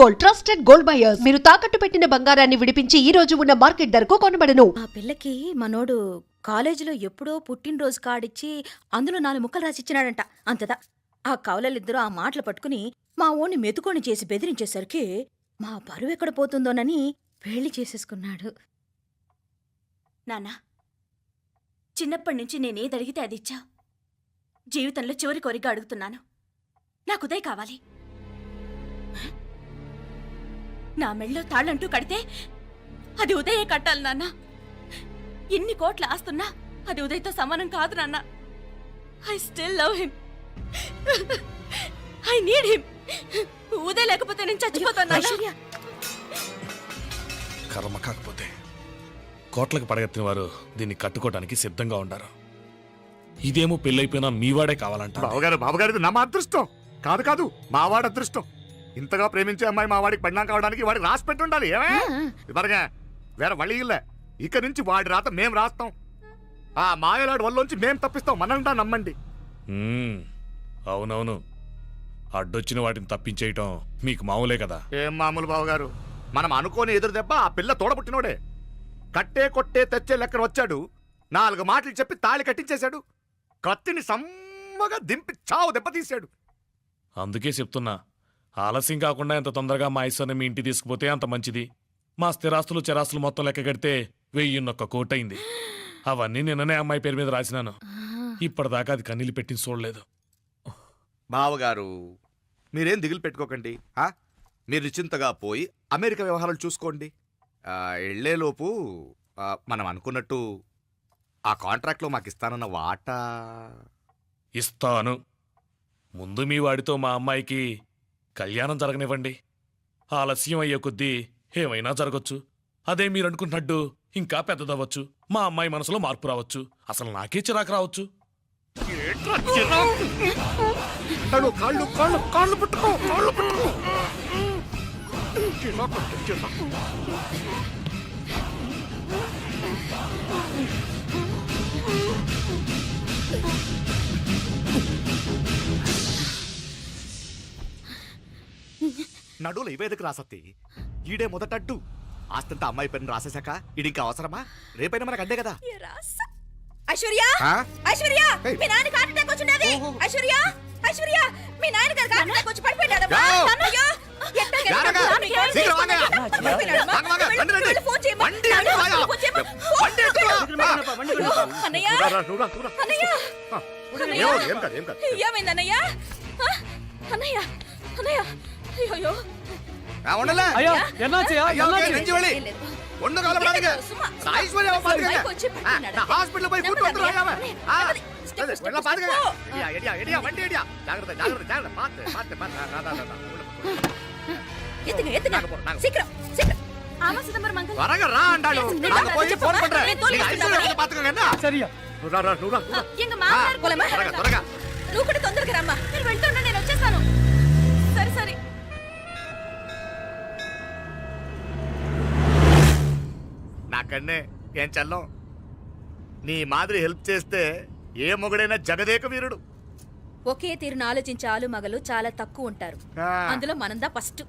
Gold, trusted gold buyers. మీరు తాకట్టు పెట్టిన బంగారాన్ని విడిపించి ఈ రోజు ఉన్న మార్కెట్ ధరకు కొనబడను. ఆ పిల్లకి మనోడు కాలేజీలో ఎప్పుడో పుట్టినరోజు కార్డిచ్చి అందులో 4 ముక్కలు రాసిచ్చినాడంట. అంతదా ఆ కవలలిద్దరూ ఆ మాటలు పట్టుకుని మా ఓణ్ణి మెతుకొని చేసి బెదిరించేసరికి మా పరువెక్కడ పోతుందోనని పెళ్లి చేసేసుకున్నాడు. నాన్నా, చిన్నప్పటి నుంచి నేనేదడిగితే అది ఇచ్చా. జీవితంలో చివరి కోరిక అడుగుతున్నాను. నాకు ఉదయ్ కావాలి. నా మెళ్ళో తాళ్ళంటూ కడితే అది ఉదయే కట్టాలి నాన్న. ఎన్ని కోట్ల ఆస్తున్నా అది ఉదయ్తో సమానం కాదు నాన్న. I still love him. I need him. Uday లేకపోతే నేను చచ్చిపోతాను. కర్మ కాకపోతే కోట్లకు పడగెత్తిన వారు దీన్ని కట్టుకోవడానికి సిద్ధంగా ఉండారు. ఇదేమో పెళ్ళైపోయినా మీవాడే కావాలంట. బావగారు నా మా అదృష్టం కాదు కాదు మావాడి అదృష్టం. ఇంతగా ప్రేమించే అమ్మాయి మా వాడికి పడినా కావడానికి వాడికి రాసి పెట్టి ఉండాలి. ఏమే ఇవరగా వేరే వళ్ళ ఇక నుంచి వాడి రాత మేం రాస్తాం. ఆ మాయలాడి వల్లోంచి మేం తప్పిస్తాం. మనంటా నమ్మండి. అవునవును, అడ్డొచ్చిన వాటిని తప్పించేయటం మీకు మామూలే కదా. ఏం మామూలు బావగారు, మనం అనుకోని ఎదురు దెబ్బ ఆ పిల్ల తోడబుట్టినోడే. కట్టే కొట్టే తెచ్చే లెక్కన వచ్చాడు. 4 మాటలు చెప్పి తాళి కట్టించేశాడు. కత్తిని సమ్మగా దింపి చావు దెబ్బతీశాడు. అందుకే చెప్తున్నా, ఆలస్యం కాకుండా ఎంత తొందరగా మా ఐశ్వర్యం మీ ఇంటికి తీసుకుపోతే అంత మంచిది. మా స్థిరాస్తులు చిరాస్తులు మొత్తం లెక్క కడితే 1001 కోటయింది. అవన్నీ నిన్ననే అమ్మాయి పేరు మీద రాసినాను. ఇప్పటిదాకా అది కన్నీళ్ళు పెట్టి చూడలేదు. బావగారు మీరేం దిగులు పెట్టుకోకండి. మీరు నిశ్చింతగా పోయి అమెరికా వ్యవహారాలు చూసుకోండి. వెళ్లేలోపు మనం అనుకున్నట్టు ఆ కాంట్రాక్ట్లో మాకు ఇస్తానన్న వాటా ఇస్తాను. ముందు మీ వాడితో మా అమ్మాయికి కళ్యాణం జరగనివ్వండి. ఆలస్యం అయ్యే కొద్దీ ఏమైనా జరగచ్చు. అదే మీరు అనుకున్నట్టు ఇంకా పెద్దదవ్వచ్చు. మా అమ్మాయి మనసులో మార్పు రావచ్చు. అసలు నాకే చిరాకు రావచ్చు. నడువులు ఇవేదకు రాసత్తి. ఈడే మొదటడ్డు. ఆస్తంతా అమ్మాయి పేరుని రాసేశాక ఇడింకా అవసరమా? రేపైనా మనకు అందే కదా. ఐశ్వర్య, ఐశ్వర్య, మీ నాన్న హార్ట్ అటాక్ వచ్చినది. ఐశ్వర్య, ఐశ్వర్య, మీ నాన్న గారికి హార్ట్ అటాక్ వచ్చి పడిపోయాడు. అన్నయ్య, ఏమైందన్నయ్య? అన్నయ్య, అన్నయ్య, అయ్యో నువ్వు కూడా తొందరగా రమ్మా. నేను వెళ్తున్నా, నేను వచ్చేస్తాను. సరే సరే. నాకన్నే ఏం చల్లం. నీ మాదిరి హెల్ప్ చేస్తే ఏ మొగుడైనా జగదేక వీరుడు. ఒకే తీరును ఆలోచించే ఆలు మగలు చాలా తక్కువ ఉంటారు. అందులో మనందా ఫస్ట్.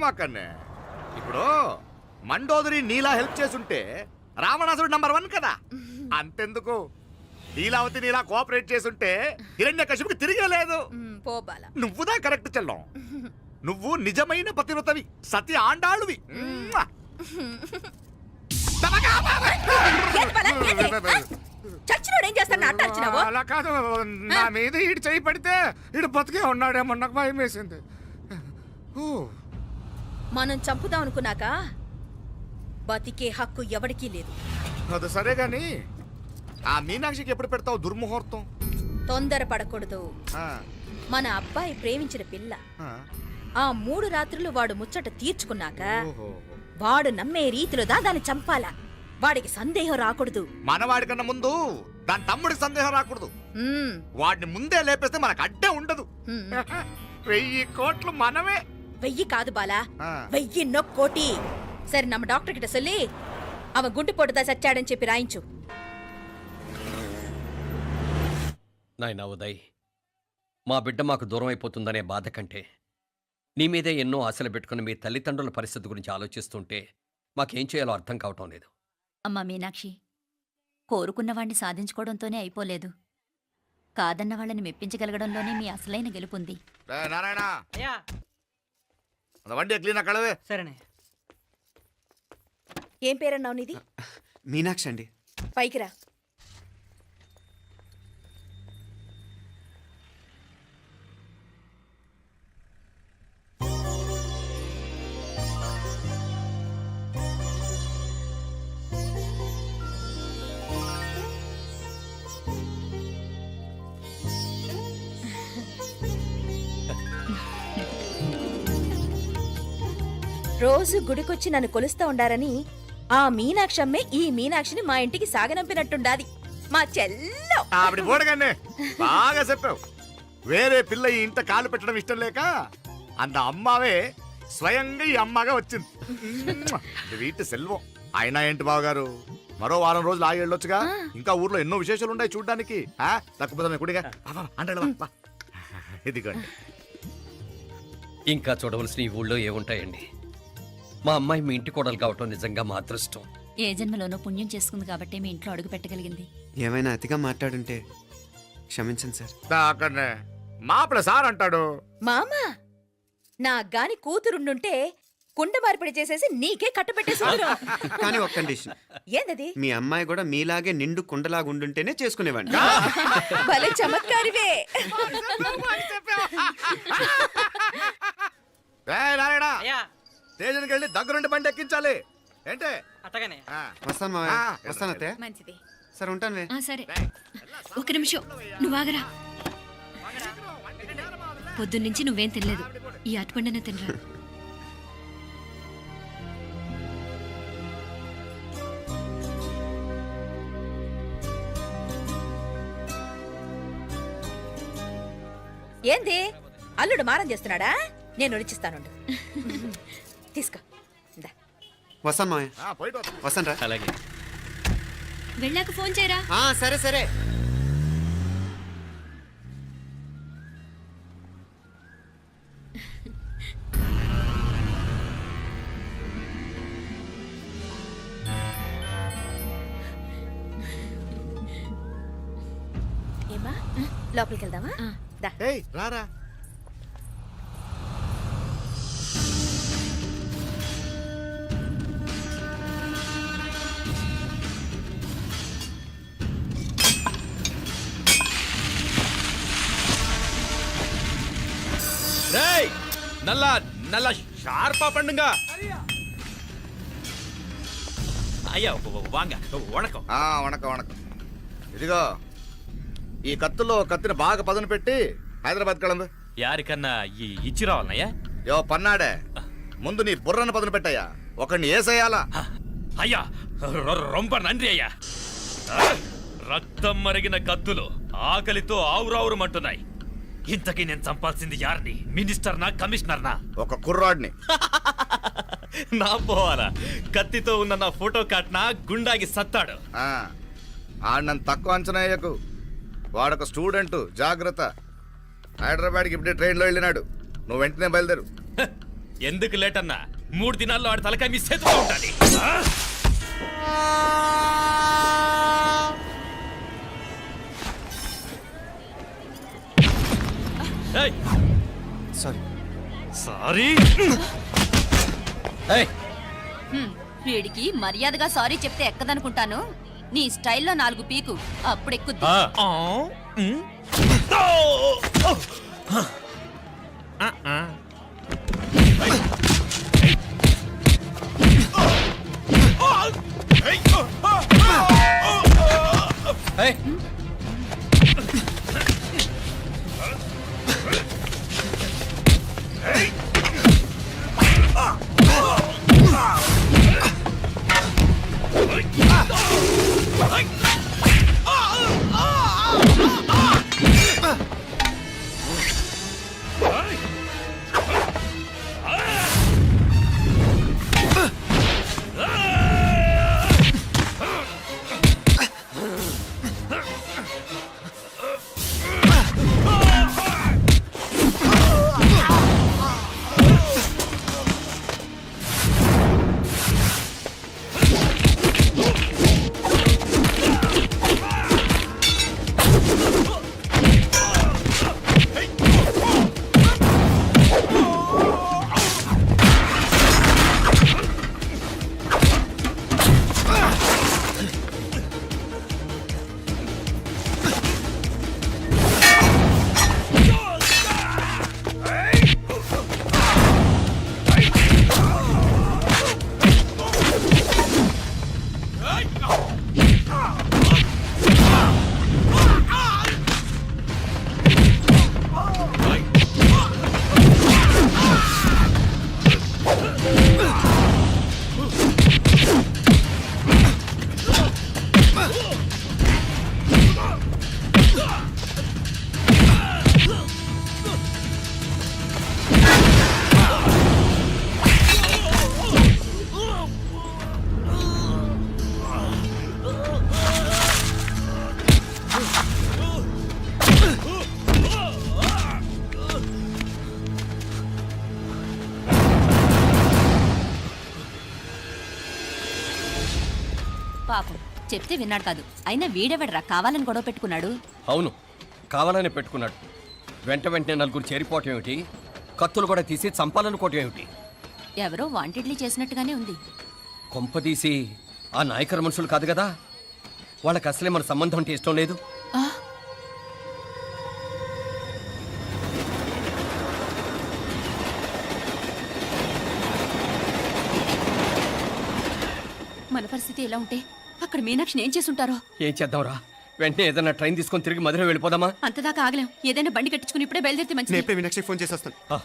మాకన్నే ఇప్పుడు మండోదరి నీలా హెల్ప్ చేసుంటే రావణాసుడు నంబర్ 1 కదా. అంతెందుకు, లీలావతి నీలా కోఆపరేట్ చేసుంటే హిరణ్యకశిపుకి తిరిగే లేదు. నువ్వుదా కరెక్ట్ చెల్లం. నువ్వు నిజమైన పతివ్రతవి, సతి ఆండాళువి. అలా కాదు, నా మీద ఈడు చేయి పడితే ఈడు బతికే ఉన్నాడేమో నాకు భయం వేసింది. మనం చంపుదాం అనుకున్నాక బతికే హక్కు ఎవరికీ లేదు. అది సరే గాని ఆ మీనాక్షికి ఎప్పుడు పెడతావు దుర్ముహూర్తం? తొందర పడకూడదు. మన అబ్బాయి ప్రేమించిన పిల్ల ఆ 3 రాత్రులు వాడు ముచ్చట తీర్చుకున్నాక వాడు నమ్మే రీతిలో దాన్ని చంపాలా. వాడికి సందేహం రాకూడదు. మనవాడి కన్నా ముందు దాని తమ్ముడికి సందేహం రాకూడదు. వాడిని ముందే లేపేస్తే మనకు అడ్డే ఉండదు. 1000 కోట్లు మనమే. 1000 కాదు బాలా, 1000 కోటి. సరే, నమ్మ డాక్టర్ కిட்ட சொல்லி அவன் గుండు పొట్టుదా చచ్చాడని చెప్పి రాయించు. నాయనా ఉదయ్, మా బిడ్డ మాకు దూరం అయిపోతుందనే బాధ కంటే నీ మీదే ఎన్నో ఆశలు పెట్టుకుని మీ తల్లిదండ్రుల పరిస్థితి గురించి ఆలోచిస్తుంటే మాకేం చేయాలో అర్థం కావటం లేదు. అమ్మా మీనాక్షి, కోరుకున్నవాణ్ణి సాధించుకోవడంతోనే అయిపోలేదు. కాదన్న వాళ్ళని మెప్పించగలగడంలోనే మీ అసలైన గెలుపుంది. నారాయణ వండి క్లీన్ కళవే. సరేనే. ఏం పేరన్నావు నీది? మీనాక్షి అండి. పైకి రా. రోజు గుడికొచ్చి నన్ను కొలుస్తా ఉండారని ఆ మీనాక్షమ్మే ఈ మీనాక్షిని మా ఇంటికి సాగనంపినట్టుండాది. మా చెల్లో ఆవిడ పోడగానే బాగా చెప్పావు. వేరే పిల్ల ఈ ఇంట కాలు పెట్టడం ఇష్టం లేక అంత అమ్మావే స్వయంగా ఈ అమ్మగా వచ్చింది. వీటి సెల్వం. అయినా ఏంటి బావగారు, మరో వారం రోజులు ఆగి వెళ్ళొచ్చుగా. ఇంకా ఊర్లో ఎన్నో విశేషాలు ఉన్నాయి చూడ్డానికి. తక్కువ కుడిగా అంటే ఇదిగోండి. ఇంకా చూడవలసిన ఈ ఊళ్ళో ఏముంటాయండి? మా అమ్మాయి మీ ఇంటి కోడలు కావటం నిజంగా మా అదృష్టం. ఏ జన్మలోనో పుణ్యం చేసుకుంది కాబట్టి మీ ఇంట్లో అడుగు పెట్టగలిగింది. ఏమైనా అతిగా మాట్లాడుంటే క్షమించండి సార్. అక్కడనే మాపడ సార్ అంటాడు. మామ నా గాని కూతురుండుంటే కుండ మార్పిడి చేసేసి నీకే కట్టబెట్టేసి కానీ ఒక కండిషన్. ఏందది? మీ అమ్మాయి కూడా మీలాగే నిండు కుండలాగా ఉండుంటేనే చేసుకునేవాడిని. భలే చమత్కారివే. నారాయణ అయ్యా స్టేషన్కి వెళ్ళి దగ్గరుండి బండి ఎక్కించాలి. ఏంటే అట్టగానే. వస్తాను మావయ్య. వస్తాను అత్తయ్య. మంచిది. సరే ఉంటాను. సరే, ఒక నిమిషం నువ్వు ఆగరా. పొద్దున్నుంచి నువ్వేం తినలేదు. ఈ అటుపండనే తినరా. ఏంది అల్లుడు మారం చేస్తున్నాడా? నేను ఒలిచిస్తానుండు. తీసుకో. దా. వస్తాను మావయ్య. పోయిట్ వస్తాను రా. అలాగే. వెళ్ళాక ఫోన్ చేయరా. సరే సరే. ఏమా లోపలికి వెళ్దామా? దా. ఏయ్ రారా. நல்ல நல்ல ஷார்ப்பா பண்ணுங்க. ஐயா வாங்க. வணக்கம். వణకం వణకం. ఇదిగో ఈ కత్తుల్లో కత్తిని బాగా పదును పెట్టి హైదరాబాద్ కళందు. యారికన్నా ఇచ్చి రావాలన్నయ్యా? యో పన్నాడే, ముందు నీ బుర్రను పదును పెట్టయ్యా. ఒకడిని ఏసేయాలా? అయ్యా రొంప నంది అయ్యా. రక్తం మరిగిన కత్తులు ఆకలితో ఆవురావురమంటున్నాయి. ఇంతకీ నేను చంపాల్సింది యారిని? మినిస్టర్నా కమిషనర్నా? ఒక కుర్రాడిని. నా పోవాలా? కత్తితో ఉన్న నా ఫోటో కాట్నా గుండాగి సత్తాడు. ఆడినంత తక్కువ అంచనా వేయకు. వాడొక స్టూడెంట్, జాగ్రత్త. హైదరాబాద్కి ఇప్పుడే ట్రైన్లో వెళ్ళినాడు. నువ్వు వెంటనే బయలుదేరు. ఎందుకు లేట్ అన్నా? 3 దినాల్లో ఆడి తలకాయ మీ చేతిలో ఉండాలి. సారీ. సారీ. వీడికి మర్యాదగా సారీ చెప్తే ఎక్కదనుకుంటాను. నీ స్టైల్లో 4 పీకు, అప్పుడెక్కుద్ది. పాపం చెప్తే విన్నాడు కాదు. అయినా వీడెవడరా కావాలని గొడవ పెట్టుకున్నాడు? అవును, కావాలనే పెట్టుకున్నాడు. వెంటనే నలుగురు చేరిపోవటం ఏమిటి, కత్తులు కూడా తీసి చంపాలనుకోవటం ఏమిటి? ఎవరో వాంటెడ్లీ చేసినట్టుగానే ఉంది. కొంపదీసి ఆ నాయకర్ మనుషులు కాదు కదా? వాళ్ళకి అసలే మన సంబంధం అంటే ఇష్టం లేదు. ఆ, మన పరిస్థితి ఎలా ఉంటే అక్కడ మీనాక్షిని ఏం చేసుంటారో. ఏం చేద్దాంరా? వెంటనే ఏదైనా ట్రైన్ తీసుకొని తిరిగి మధుర వెళ్ళిపోదామా? అంతదాకా ఆగలేం. ఏదైనా బండి కట్టించుకుని ఇప్పుడే బయలుదేరితే నేను మంచిది. ఇప్పుడే మీనాక్షికి ఫోన్ చేసి వస్తాను.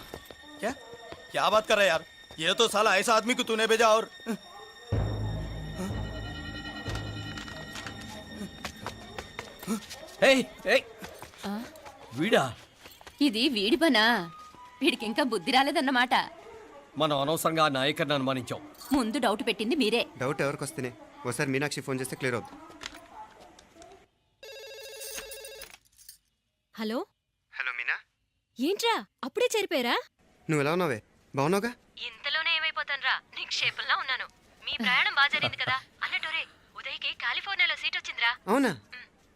क्या क्या बात कर रहा है यार? ये तो साला ऐसा आदमी को तूने भेजा और ఏయ్, ఏయ్, ఆ, వీడా? ఇది వీడి పనా? వీడికి ఇంకా బుద్ధి రాలేదన్నమాట. మనం అనవసరంగా ఆ నాయకర్ని అనుమానించాం. ముందు డౌట్ పెట్టింది మీరే. డౌట్ ఎవరికి వస్తేనే ఒకసారి మీనాక్షి ఫోన్ చేస్తే క్లియర్ అవుతుంది. హలో హలో మీనా, ఏంట్రా అప్పుడే చేరిపోయారా? నువ్వు ఎలా ఉన్నావే? బాగున్నావుగా? ఇంతలోనే ఏమైపోతానరా, నీకు షేపుల్లా ఉన్నాను. మీ ప్రయాణం బాగా జరిగింది కదా? అన్నట్టురే ఉదయ్కి కాలిఫోర్నియాలో సీట్ వచ్చిందిరా. అవునా?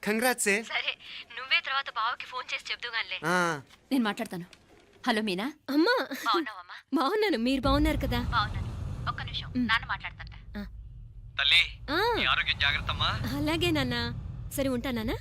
కంగ్రాట్స్. సరే, నువ్వే తర్వాత బావకి ఫోన్ చేసి చెప్దుగానిలే. నేను మాట్లాడతాను. హలో మీనా, అమ్మా బాగున్నావమ్మా? బాగున్నాను, మీరు బాగున్నారు కదా? బాగున్నాను. ఒక్క నిమిషం, నాన్న మాట్లాడతాను. తల్లి, ఆ, నీ ఆరోగ్యం జాగ్రత్తమ్మా. అలాగే నాన్న. సరే ఉంటానా?